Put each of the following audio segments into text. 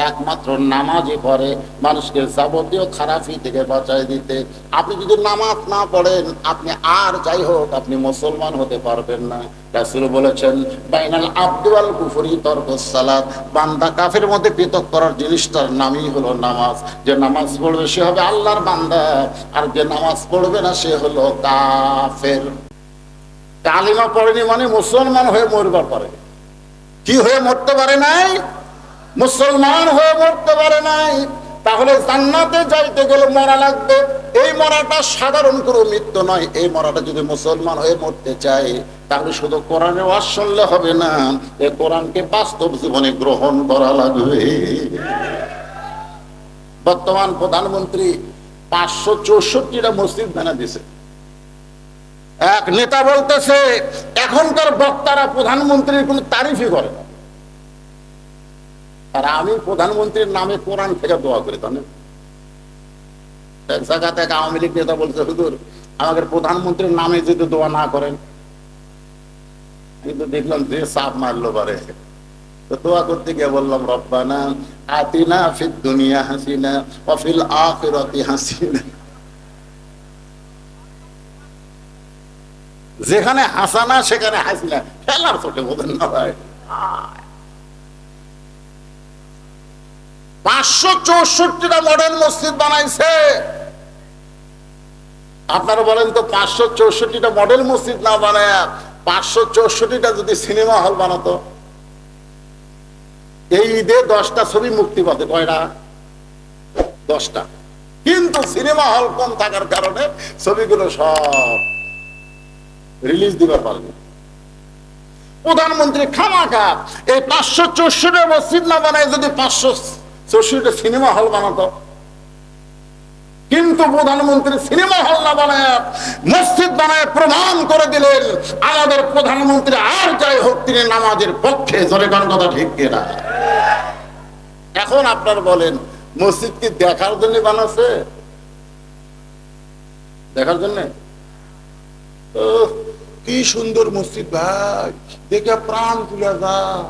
একমাত্র নামাজই পড়ে মানুষকে যাবতীয় খারাপি থেকে বাঁচায় দিতে। আপনি যদি নামাজ না পড়েন, আপনি আর যাই হোক আপনি মুসলমান হতে পারবেন না। রাসূল বলেছেন, বাইনাল আবদি ওয়াল কুফরি তরকুস সালাত, বান্দা কাফের মধ্যে পৃথক করার জিনিসটার নামই হলো নামাজ। যে নামাজ পড়বে সে হবে আল্লাহর বান্দা, আর যে নামাজ পড়বে না সে হলো কাফের। কালিমা পড়েনি মানে মুসলমান হয়ে মরবার পারে, কি হয়ে মরতে পারে নাই? মুসলমান হয়ে মরতে পারে নাই। তাহলে জান্নাতে যাইতে গেলে মরা লাগবে। এই মরাটা সাধারণ কোনো মৃত্যু নয়। এই মরাটা যদি মুসলমান হয়ে মরতে চাই, তাহলে শুধু কোরআনের ওয়াজ শুনলে হবে না, এই কোরআনকে বাস্তব জীবনে গ্রহণ করা লাগবে। বর্তমান প্রধানমন্ত্রী 564টা মসজিদ বানা দিয়েছে। এক নেতা বলতেছে এখনকার বক্তারা প্রধানমন্ত্রীর কোনো তারিফই করে না। আর আমি প্রধানমন্ত্রীর নামে কোরআন থেকে দোয়া করি। তাহলে এক জায়গাতে এক আওয়ামী লীগ নেতা বলছে, হুজুর আমাদের প্রধানমন্ত্রীর নামে যদি দোয়া না করেন, কিন্তু দেখলাম যে চাপ মারলো পারে, তো দোয়া করতে গিয়ে বললাম, রব্বানা আতিনা ফিদ দুনিয়া হাসিনা ওয়া ফিল আখিরাতি হাসিনা। যেখানে হাসানা সেখানে হাসিনা, খেলার চোখে বোঝেন না ভাই। 564টা মডেল মসজিদ বানাইছে। আপনারা বলেন তো, 564টা মডেল মসজিদ না বানায় 564টা যদি সিনেমা হল বানাতো, এই ঈদে 10টা ছবি মুক্তি পাবে। কয়টা? 10টা। কিন্তু সিনেমা হল কম থাকার কারণে ছবিগুলো সব রিলিজ দিতে পারবে। প্রধানমন্ত্রী খামাখা এই 564টা মসজিদ না বানায় যদি 564টা সিনেমা হল বানাতো, কিন্তু প্রধানমন্ত্রী সিনেমা হল না বানায় মসজিদ বানায় প্রমাণ করে দিলেন আমাদের প্রধানমন্ত্রী আর যাই হোক তিনি নামাজের পক্ষে। জোরে গান কথা ঠিক কিনা? এখন আপনার বলেন, মসজিদ কি দেখার জন্য বানাচ্ছে? দেখার জন্য? কি সুন্দর মসজিদ ভাই, দেখে প্রাণ তুলে যায়।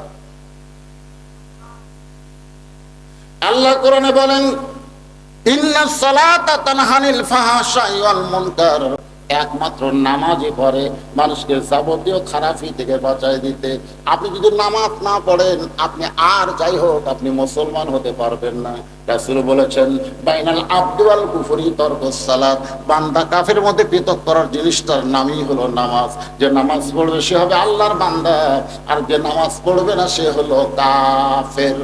আল্লাহ কোরআনে বলেন, ইন্নাস সালাতা তানহা আনিল ফাহশাই ওয়াল মুনকার, একমাত্র নামাজই পড়ে মানুষকে যাবতীয় খারাপি থেকে বাঁচায় দিতে। আপনি যদি নামাজ না পড়েন, আপনি আর যাই হোক আপনি মুসলমান হতে পারবেন না। রাসূল বলেছেন, বাইনাল আবদি ওয়াল কুফরি তরকুস সালাত, বান্দা কাফের মধ্যে পৃথক করার জিনিসটার নামই হলো নামাজ। যে নামাজ পড়বে সে হবে আল্লাহর বান্দা, আর যে নামাজ পড়বে না সে হলো কাফের।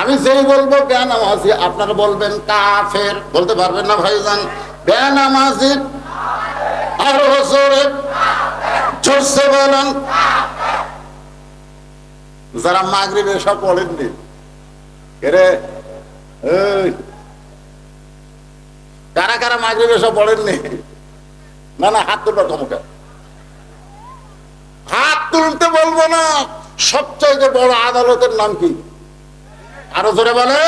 আমি যেই বলবো বেনামাজি, আপনারা বলবেন কাফের। বলতে পারবেন না ভাইজান? বেনামাজি আরো জোরে জোরসে বলেন। যারা মাগরিব এসব পড়েননি, এরে কারা কারা মাগরিব এসব পড়েননি? না না, হাত তুলবার ক্ষমতা। হাত তুলতে বলবো না। সবচেয়ে বড় আদালতের নাম কি? আরো জোরে বলে।